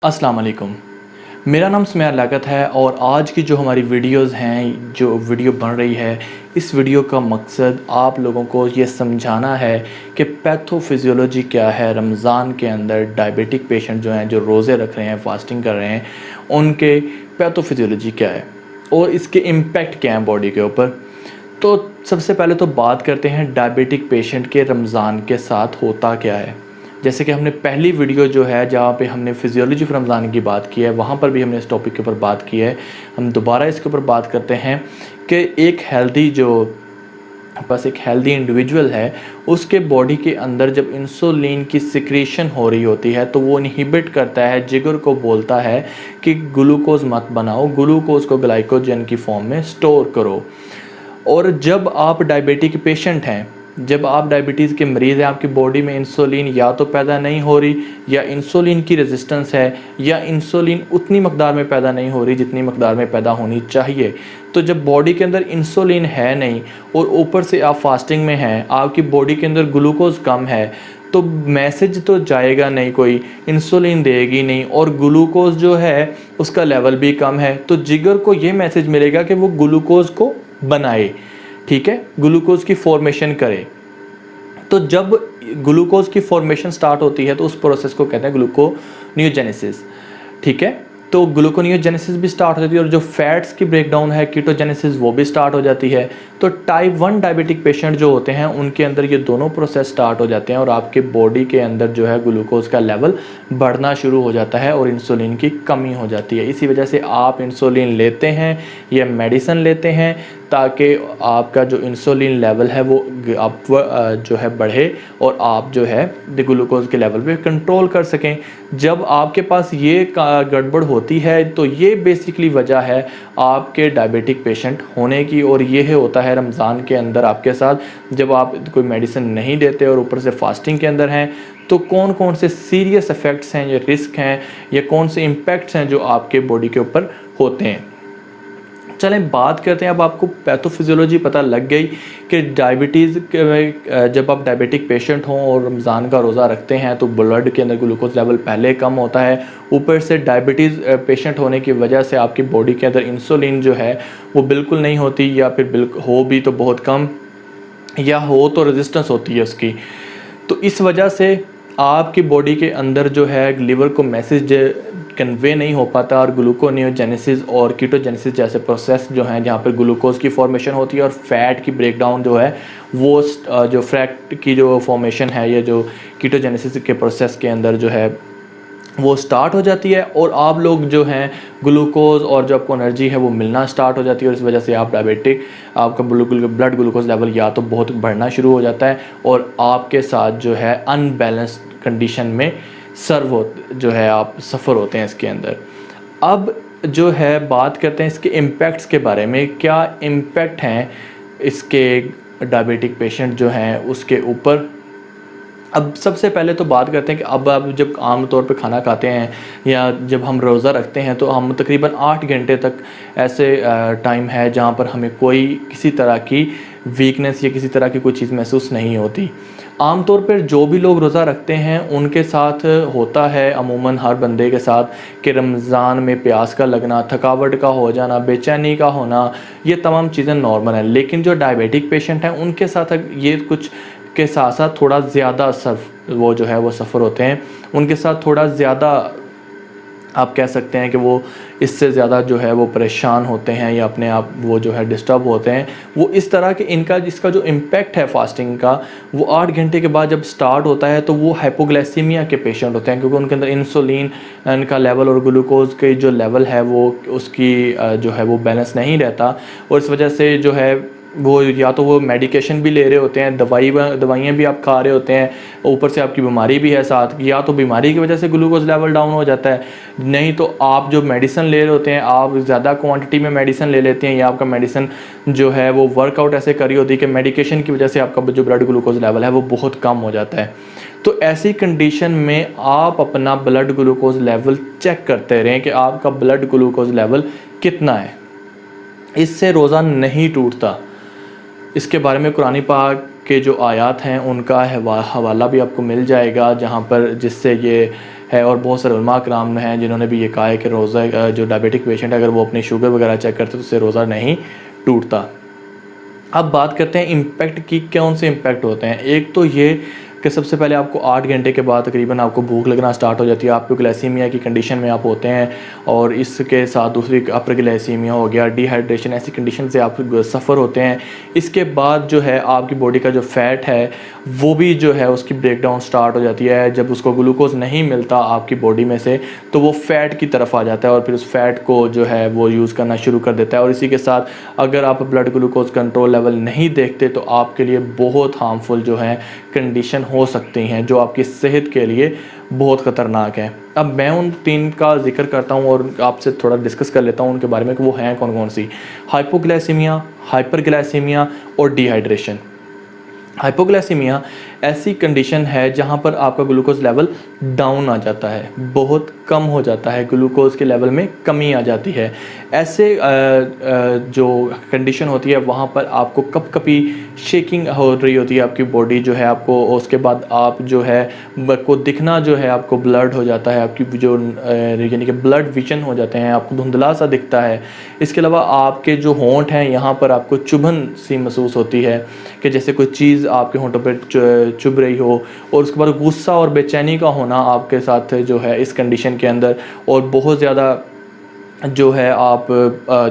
अस्सलाम वालेकुम। मेरा नाम सुमेर लियाकत है और आज की जो हमारी वीडियोस हैं, जो वीडियो बन रही है, इस वीडियो का मकसद आप लोगों को ये समझाना है कि पैथोफिजियोलॉजी क्या है। रमज़ान के अंदर डायबिटिक पेशेंट जो हैं, जो रोज़े रख रहे हैं, फास्टिंग कर रहे हैं, उनके पैथोफिजियोलॉजी क्या है और इसके इम्पेक्ट क्या हैं बॉडी के ऊपर। तो सबसे पहले तो बात करते हैं डायबिटिक पेशेंट के रमज़ान के साथ होता क्या है। जैसे कि हमने पहली वीडियो जो है जहाँ पे हमने फिजियोलॉजी ऑफ रमज़ान की बात की है, वहाँ पर भी हमने इस टॉपिक के ऊपर बात की है। हम दोबारा इसके ऊपर बात करते हैं कि एक हेल्दी इंडिविजुअल है, उसके बॉडी के अंदर जब इंसुलिन की सिक्रीशन हो रही होती है तो वो इनहिबिट करता है, जिगर को बोलता है कि ग्लूकोज मत बनाओ, ग्लूकोज को ग्लाइकोजन की फॉर्म में स्टोर करो। और जब आप डायबिटिक पेशेंट हैं, जब आप डायबिटीज़ के मरीज़ हैं, आपकी बॉडी में इंसुलिन या तो पैदा नहीं हो रही, या इंसुलिन की रेजिस्टेंस है, या इंसुलिन उतनी मकदार में पैदा नहीं हो रही जितनी मकदार में पैदा होनी चाहिए। तो जब बॉडी के अंदर इंसुलिन है नहीं और ऊपर से आप फास्टिंग में हैं, आपकी बॉडी के अंदर ग्लूकोज कम है, तो मैसेज तो जाएगा नहीं, कोई इंसुलिन देगी नहीं, और ग्लूकोज जो है उसका लेवल भी कम है, तो जिगर को ये मैसेज मिलेगा कि वो ग्लूकोज को बनाए, ठीक है, ग्लूकोज की फॉर्मेशन करे। तो जब ग्लूकोज की फॉर्मेशन स्टार्ट होती है तो उस प्रोसेस को कहते हैं ग्लूकोनियोजेनेसिस, ठीक है। तो ग्लूकोनियोजेनेसिस भी स्टार्ट हो जाती है और जो फैट्स की ब्रेकडाउन है, कीटोजेनेसिस, वो भी स्टार्ट हो जाती है। तो टाइप 1 डायबिटिक पेशेंट जो होते हैं उनके अंदर ये दोनों प्रोसेस स्टार्ट हो जाते हैं और आपके बॉडी के अंदर जो है ग्लूकोज का लेवल बढ़ना शुरू हो जाता है और इंसुलिन की कमी हो जाती है। इसी वजह से आप इंसुलिन लेते हैं या मेडिसिन लेते हैं ताकि आपका जो इंसुलिन लेवल है वो आप जो है बढ़े और आप जो है ग्लूकोज के लेवल पे कंट्रोल कर सकें। जब आपके पास ये गड़बड़ होती है तो ये बेसिकली वजह है आपके डायबिटिक पेशेंट होने की, और ये होता है रमज़ान के अंदर आपके साथ। जब आप कोई मेडिसिन नहीं देते और ऊपर से फास्टिंग के अंदर हैं, तो कौन कौन से सीरियस इफ़ेक्ट्स हैं या रिस्क हैं या कौन से इम्पैक्ट्स हैं जो आपके बॉडी के ऊपर होते हैं। चलें बात करते हैं। अब आपको पैथोफिजियोलॉजी पता लग गई कि डायबिटीज़ जब आप डायबिटिक पेशेंट हों और रमज़ान का रोज़ा रखते हैं तो ब्लड के अंदर ग्लूकोज लेवल पहले कम होता है, ऊपर से डायबिटीज़ पेशेंट होने की वजह से आपकी बॉडी के अंदर इंसुलिन जो है वो बिल्कुल नहीं होती, या फिर बिल्कुल हो भी तो बहुत कम, या हो तो रेजिस्टेंस होती है उसकी। तो इस वजह से आपकी बॉडी के अंदर जो है लिवर को मैसेज कन्वे नहीं हो पाता और ग्लूकोनियोजेनेसिस और कीटोजेनेसिस जैसे प्रोसेस जो हैं जहाँ पर ग्लूकोज की फॉर्मेशन होती है और फैट की ब्रेकडाउन जो है वो जो फैट की जो फॉर्मेशन है या जो कीटोजेनेसिस के प्रोसेस के अंदर जो है वो स्टार्ट हो जाती है, और आप लोग जो हैं ग्लूकोज और जो आपको एनर्जी है वो मिलना स्टार्ट हो जाती है, और इस वजह से आप डायबिटिक, आपका ब्लड ग्लूकोज लेवल या तो बहुत बढ़ना शुरू हो जाता है और आपके साथ जो है अनबैलेंस्ड कंडीशन में जो है आप सफ़र होते हैं इसके अंदर। अब जो है बात करते हैं इसके इम्पैक्ट्स के बारे में, क्या इम्पैक्ट हैं इसके डायबिटिक पेशेंट जो हैं उसके ऊपर। अब सबसे पहले तो बात करते हैं कि अब आप जब आम तौर पे खाना खाते हैं या जब हम रोज़ा रखते हैं तो हम तकरीबन 8 घंटे तक ऐसे टाइम है जहाँ पर हमें कोई किसी तरह की वीकनेस या किसी तरह की कोई चीज़ महसूस नहीं होती। आम तौर पर जो भी लोग रोज़ा रखते हैं उनके साथ होता है, अमूमन हर बंदे के साथ, कि रमज़ान में प्यास का लगना, थकावट का हो जाना, बेचैनी का होना, ये तमाम चीज़ें नॉर्मल हैं। लेकिन जो डायबिटिक पेशेंट हैं उनके साथ ये कुछ के साथ साथ थोड़ा ज़्यादा वो जो है वो सफ़र होते हैं, उनके साथ थोड़ा ज़्यादा आप कह सकते हैं कि वो इससे ज़्यादा जो है वो परेशान होते हैं या अपने आप वो जो है डिस्टर्ब होते हैं। वो इस तरह के इसका जो इम्पेक्ट है फास्टिंग का, वो 8 घंटे के बाद जब स्टार्ट होता है तो वो हाइपोग्लाइसीमिया के पेशेंट होते हैं, क्योंकि उनके अंदर इंसुलिन का लेवल और ग्लूकोज के जो लेवल है वो उसकी जो है वो बैलेंस नहीं रहता, और इस वजह से जो है वो या तो वो मेडिकेशन भी ले रहे होते हैं, दवाइयाँ भी आप खा रहे होते हैं, ऊपर से आपकी बीमारी भी है साथ, या तो बीमारी की वजह से ग्लूकोज लेवल डाउन हो जाता है, नहीं तो आप जो मेडिसिन ले रहे होते हैं आप ज़्यादा क्वांटिटी में मेडिसिन ले लेते हैं, या आपका मेडिसिन जो है वो वर्कआउट ऐसे करी होती है कि मेडिकेशन की वजह से आपका जो ब्लड ग्लूकोज लेवल है वो बहुत कम हो जाता है। तो ऐसी कंडीशन में आप अपना ब्लड ग्लूकोज लेवल चेक करते रहें कि आपका ब्लड ग्लूकोज लेवल कितना है। इससे रोज़ा नहीं टूटता। इसके बारे में कुरान पाक के जो आयात हैं उनका हवाला भी आपको मिल जाएगा, जहाँ पर जिससे ये है और बहुत सारे उलमा कराम हैं जिन्होंने भी ये कहा है कि रोज़ा जो डायबिटिक पेशेंट है अगर वो अपनी शुगर वगैरह चेक करते तो उससे रोज़ा नहीं टूटता। अब बात करते हैं इम्पैक्ट की, कौन से इम्पैक्ट होते हैं। एक तो ये कि सबसे पहले आपको 8 घंटे के बाद तकरीबन आपको भूख लगना स्टार्ट हो जाती है, आपको ग्लाइसीमिया की कंडीशन में आप होते हैं और इसके साथ दूसरी अपर ग्लाइसीमिया हो गया, डिहाइड्रेशन, ऐसी कंडीशन से आप सफ़र होते हैं। इसके बाद जो है आपकी बॉडी का जो फ़ैट है वो भी जो है उसकी ब्रेक डाउन स्टार्ट हो जाती है। जब उसको ग्लूकोज नहीं मिलता आपकी बॉडी में से तो वो फ़ैट की तरफ आ जाता है और फिर उस फ़ैट को जो है वो यूज़ करना शुरू कर देता है। और इसी के साथ अगर आप ब्लड ग्लूकोज कंट्रोल लेवल नहीं देखते तो आपके लिए बहुत हार्मफुल जो है कंडीशन हो सकती हैं जो आपकी सेहत के लिए बहुत ख़तरनाक है। अब मैं उन 3 का जिक्र करता हूँ और आपसे थोड़ा डिस्कस कर लेता हूँ उनके बारे में कि वो हैं कौन कौन सी। हाइपोग्लाइसीमिया, हाइपरग्लाइसीमिया और डिहाइड्रेशन। हाइपोग्लाइसीमिया ऐसी कंडीशन है जहाँ पर आपका ग्लूकोज लेवल डाउन आ जाता है, बहुत कम हो जाता है, ग्लूकोज के लेवल में कमी आ जाती है। ऐसे जो कंडीशन होती है वहाँ पर आपको कभी शेकिंग हो रही होती है आपकी बॉडी जो है आपको, उसके बाद आप जो है को दिखना जो है आपको ब्लड हो जाता है, आपकी जो यानी कि ब्लड विजन हो जाते हैं, आपको धुंधला सा दिखता है। इसके अलावा आपके जो होंठ हैं यहाँ पर आपको चुभन सी महसूस होती है कि जैसे कोई चीज़ आपके होंठों पर चुभ रही हो। और उसके बाद गुस्सा और बेचैनी का होना आपके साथ जो है इस कंडीशन के अंदर, और बहुत ज़्यादा जो है आप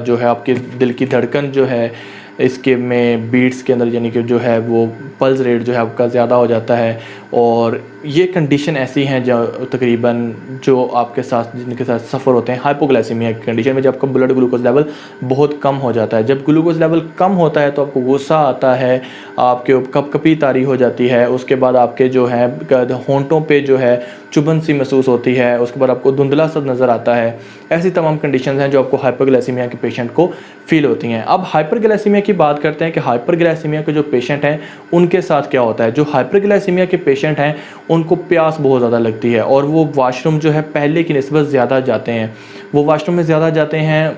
जो है आपके दिल की धड़कन जो है इसके में बीट्स के अंदर यानी कि जो है वो पल्स रेट जो है आपका ज़्यादा हो जाता है। और ये कंडीशन ऐसी हैं जो तकरीबन जो आपके साथ जिनके साथ सफ़र होते हैं हाइपोग्लाइसीमिया की कंडीशन में, जब आपका ब्लड ग्लूकोज लेवल बहुत कम हो जाता है। जब ग्लूकोज लेवल कम होता है तो आपको गुस्सा आता है, आपके कपकपी तारी हो जाती है, उसके बाद आपके जो है होंठों पे जो है चुभन सी महसूस होती है, उसके बाद आपको धुंधला सा नज़र आता है। ऐसी तमाम कंडीशंस हैं जो आपको हाइपरग्लाइसीमिया के पेशेंट को फील होती हैं। अब हाइपरग्लाइसीमिया की बात करते हैं कि हाइपरग्लाइसीमिया के जो पेशेंट हैं उनके साथ क्या होता है। जो हाइपरग्लाइसीमिया के पेशेंट हैं उनको प्यास बहुत ज़्यादा लगती है और वो वाशरूम जो है पहले की निस्बत ज़्यादा जाते हैं, वो वाशरूम में ज़्यादा जाते हैं,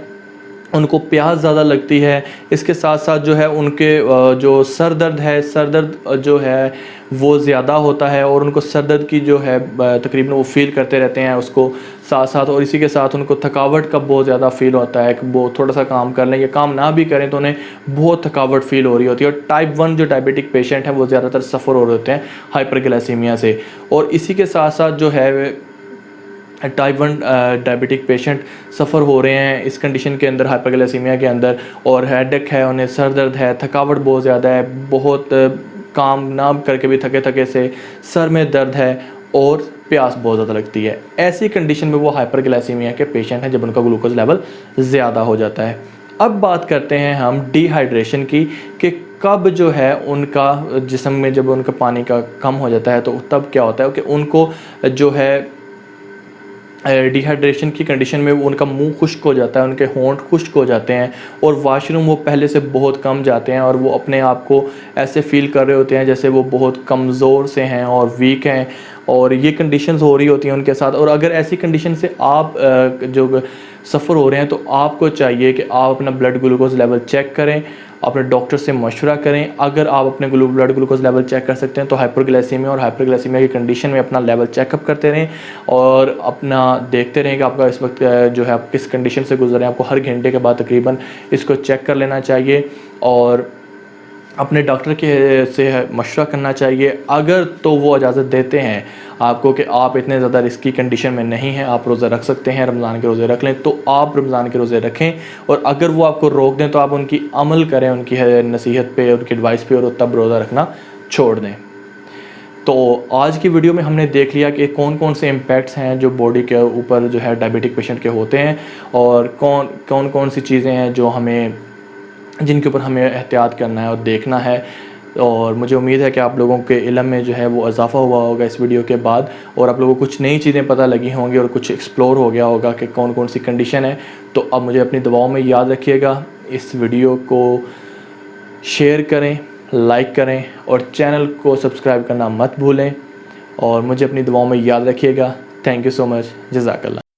उनको प्यास ज़्यादा लगती है। इसके साथ साथ जो है उनके जो सर दर्द है, सर दर्द जो है वो ज़्यादा होता है और उनको सर दर्द की जो है तकरीबन वो फील करते रहते हैं उसको साथ साथ। और इसी के साथ उनको थकावट का बहुत ज़्यादा फील होता है कि वो थोड़ा सा काम कर लें या काम ना भी करें तो उन्हें बहुत थकावट फील हो रही होती है। और टाइप 1 जो डायबिटिक पेशेंट हैं वो ज़्यादातर सफ़र हो रहे होते हैं हाइपरग्लाइसीमिया से। और इसी के साथ साथ जो है टाइप 1 डायबिटिक पेशेंट सफ़र हो रहे हैं इस कंडीशन के अंदर, हाइपरग्लाइसीमिया के अंदर, और हेडेक है, उन्हें सर दर्द है, थकावट बहुत ज़्यादा है, बहुत काम ना करके भी थके थके से सर में दर्द है और प्यास बहुत ज़्यादा लगती है। ऐसी कंडीशन में वो हाइपरग्लाइसीमिया के पेशेंट हैं जब उनका ग्लूकोज लेवल ज़्यादा हो जाता है। अब बात करते हैं हम डिहाइड्रेशन की कि कब जो है उनका जिस्म में जब उनका पानी का कम हो जाता है तो तब क्या होता है कि उनको जो है डिहाइड्रेशन की कंडीशन में उनका मुंह खुश्क हो जाता है, उनके होंठ खुश्क हो जाते हैं और वाशरूम वो पहले से बहुत कम जाते हैं और वो अपने आप को ऐसे फील कर रहे होते हैं जैसे वो बहुत कमज़ोर से हैं और वीक हैं। और ये कंडीशंस हो रही होती हैं उनके साथ। और अगर ऐसी कंडीशन से आप जो सफ़र हो रहे हैं तो आपको चाहिए कि आप अपना ब्लड ग्लूकोज लेवल चेक करें, अपने डॉक्टर से मशवरा करें। अगर आप अपने ब्लड ग्लूकोज लेवल चेक कर सकते हैं तो हाइपरग्लाइसीमिया और हाइपरग्लाइसीमिया की कंडीशन में अपना लेवल चेकअप करते रहें और अपना देखते रहें कि आपका इस वक्त जो है आप किस कंडीशन से गुजर रहे हैं। आपको हर घंटे के बाद तकरीबन इसको चेक कर लेना चाहिए और अपने डॉक्टर के से मशवरा करना चाहिए। अगर तो वो इजाज़त देते हैं आपको कि आप इतने ज़्यादा रिस्की कंडीशन में नहीं हैं, आप रोज़ा रख सकते हैं, रमज़ान के रोज़े रख लें, तो आप रमज़ान के रोज़े रखें। और अगर वो आपको रोक दें तो आप उनकी अमल करें, उनकी नसीहत पे, उनकी एडवाइस पे, और तब रोज़ा रखना छोड़ दें। तो आज की वीडियो में हमने देख लिया कि कौन कौन से इम्पैक्ट्स हैं जो बॉडी के ऊपर जो है डायबिटिक पेशेंट के होते हैं और कौन कौन सी चीज़ें हैं जो जिनके ऊपर हमें एहतियात करना है और देखना है। और मुझे उम्मीद है कि आप लोगों के इल्म में जो है वो इजाफ़ा हुआ होगा इस वीडियो के बाद और आप लोगों को कुछ नई चीज़ें पता लगी होंगी और कुछ एक्सप्लोर हो गया होगा कि कौन कौन सी कंडीशन है। तो अब मुझे अपनी दुआओं में याद रखिएगा, इस वीडियो को शेयर करें, लाइक करें और चैनल को सब्सक्राइब करना मत भूलें और मुझे अपनी दुआओं में याद रखिएगा। Thank you so much. जज़ाकल्लाह।